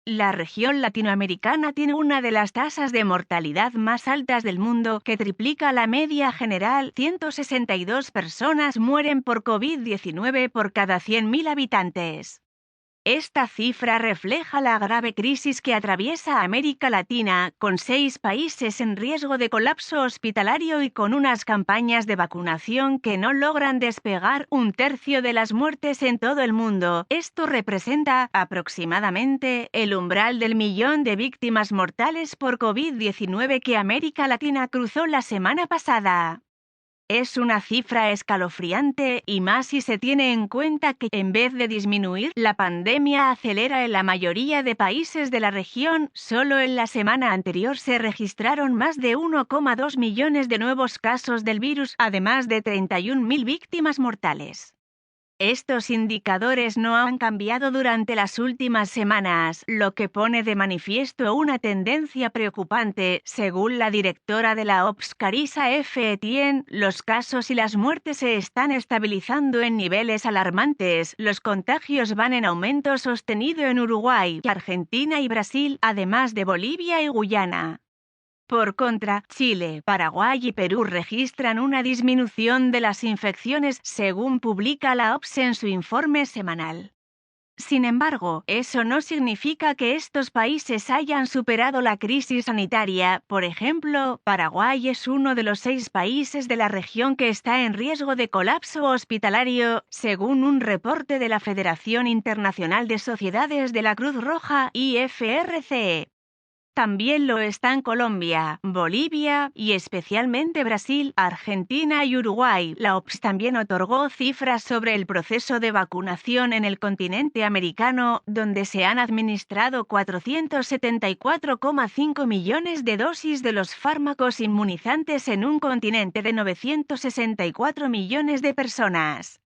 La región latinoamericana tiene una de las tasas de mortalidad más altas del mundo, que triplica la media general. 162 personas mueren por COVID-19 por cada 100.000 habitantes. Esta cifra refleja la grave crisis que atraviesa América Latina, con 6 países en riesgo de colapso hospitalario y con unas campañas de vacunación que no logran despegar. 1/3 de las muertes en todo el mundo. Esto representa, aproximadamente, el umbral del 1.000.000 de víctimas mortales por COVID-19 que América Latina cruzó la semana pasada. Es una cifra escalofriante, y más si se tiene en cuenta que, en vez de disminuir, la pandemia acelera en la mayoría de países de la región. Solo en la semana anterior se registraron más de 1,2 millones de nuevos casos del virus, además de 31.000 víctimas mortales. Estos indicadores no han cambiado durante las últimas semanas, lo que pone de manifiesto una tendencia preocupante. Según la directora de la OPS, Carissa F. Etienne, los casos y las muertes se están estabilizando en niveles alarmantes. Los contagios van en aumento sostenido en Uruguay, Argentina y Brasil, además de Bolivia y Guyana. Por contra, Chile, Paraguay y Perú registran una disminución de las infecciones, según publica la OPS en su informe semanal. Sin embargo, eso no significa que estos países hayan superado la crisis sanitaria. Por ejemplo, Paraguay es uno de los 6 países de la región que está en riesgo de colapso hospitalario, según un reporte de la Federación Internacional de Sociedades de la Cruz Roja, IFRCE. También lo están Colombia, Bolivia y especialmente Brasil, Argentina y Uruguay. La OPS también otorgó cifras sobre el proceso de vacunación en el continente americano, donde se han administrado 474,5 millones de dosis de los fármacos inmunizantes en un continente de 964 millones de personas.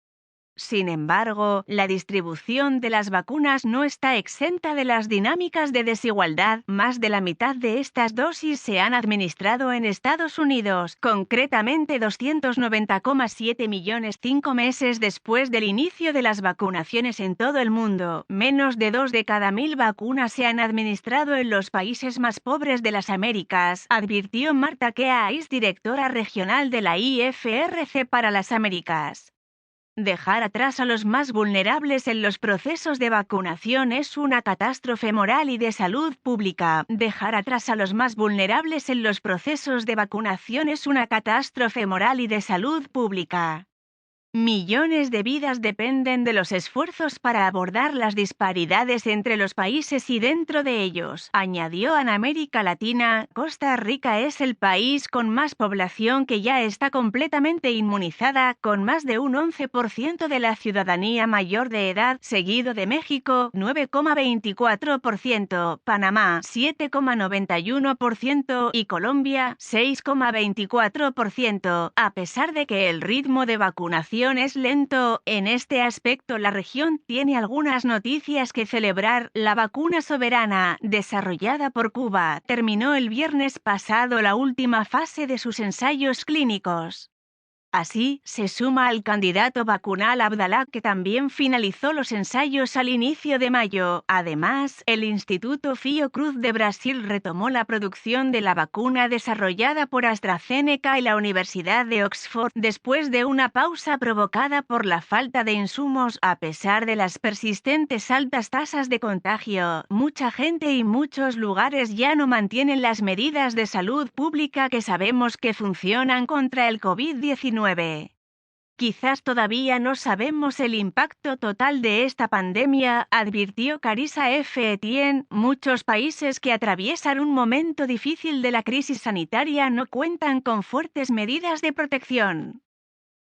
Sin embargo, la distribución de las vacunas no está exenta de las dinámicas de desigualdad. Más de la mitad de estas dosis se han administrado en Estados Unidos, concretamente 290,7 millones 5 meses después del inicio de las vacunaciones en todo el mundo. Menos de 2 de cada 1.000 vacunas se han administrado en los países más pobres de las Américas, advirtió Marta Keys, directora regional de la IFRC para las Américas. Dejar atrás a los más vulnerables en los procesos de vacunación es una catástrofe moral y de salud pública. Dejar atrás a los más vulnerables en los procesos de vacunación es una catástrofe moral y de salud pública. Millones de vidas dependen de los esfuerzos para abordar las disparidades entre los países y dentro de ellos, añadió. En América Latina, Costa Rica es el país con más población que ya está completamente inmunizada, con más de un 11% de la ciudadanía mayor de edad, seguido de México, 9,24%, Panamá, 7,91% y Colombia, 6,24%. A pesar de que el ritmo de vacunación es lento, en este aspecto la región tiene algunas noticias que celebrar. La vacuna soberana, desarrollada por Cuba, terminó el viernes pasado la última fase de sus ensayos clínicos. Así, se suma al candidato vacunal Abdalá, que también finalizó los ensayos al inicio de mayo. Además, el Instituto Fiocruz de Brasil retomó la producción de la vacuna desarrollada por AstraZeneca y la Universidad de Oxford, después de una pausa provocada por la falta de insumos. A pesar de las persistentes altas tasas de contagio, mucha gente y muchos lugares ya no mantienen las medidas de salud pública que sabemos que funcionan contra el COVID-19. Quizás todavía no sabemos el impacto total de esta pandemia, advirtió Carissa F. Etienne. Muchos países que atraviesan un momento difícil de la crisis sanitaria no cuentan con fuertes medidas de protección.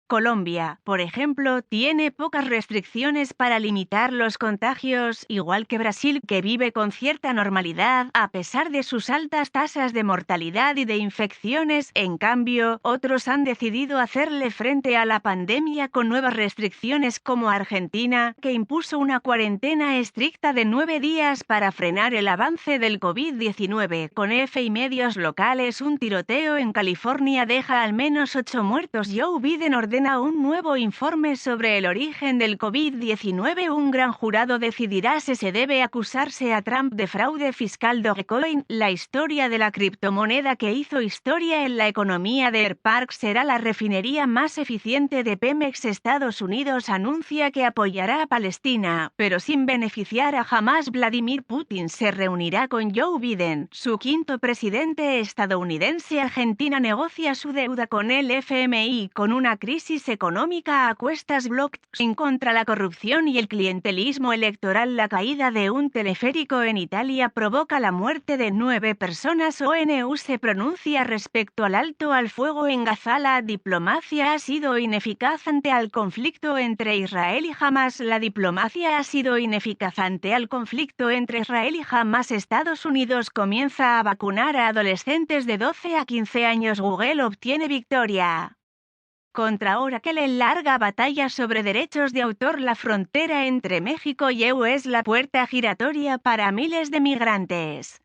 Colombia, por ejemplo, tiene pocas restricciones para limitar los contagios, igual que Brasil, que vive con cierta normalidad a pesar de sus altas tasas de mortalidad y de infecciones. En cambio, otros han decidido hacerle frente a la pandemia con nuevas restricciones, como Argentina, que impuso una cuarentena estricta de 9 días para frenar el avance del COVID-19. Con F y medios locales, un tiroteo en California deja al menos 8 muertos. Joe Biden ordena ordena un nuevo informe sobre el origen del COVID-19. Un gran jurado decidirá si se debe acusarse a Trump de fraude fiscal. Dogecoin, la historia de la criptomoneda que hizo historia en la economía de Deer Park, será la refinería más eficiente de Pemex. Estados Unidos anuncia que apoyará a Palestina, pero sin beneficiar a Hamas. Vladimir Putin se reunirá con Joe Biden, su quinto presidente estadounidense. Argentina negocia su deuda con el FMI con una crisis económica a cuestas. Blockchain contra la corrupción y el clientelismo electoral. La caída de un teleférico en Italia provoca la muerte de 9 personas. ONU se pronuncia respecto al alto al fuego en Gaza. La diplomacia ha sido ineficaz ante el conflicto entre Israel y Hamas. La diplomacia ha sido ineficaz ante el conflicto entre Israel y Hamas. Estados Unidos comienza a vacunar a adolescentes de 12 a 15 años. Google obtiene victoria contra Oracle en larga batalla sobre derechos de autor. La frontera entre México y EU es la puerta giratoria para miles de migrantes.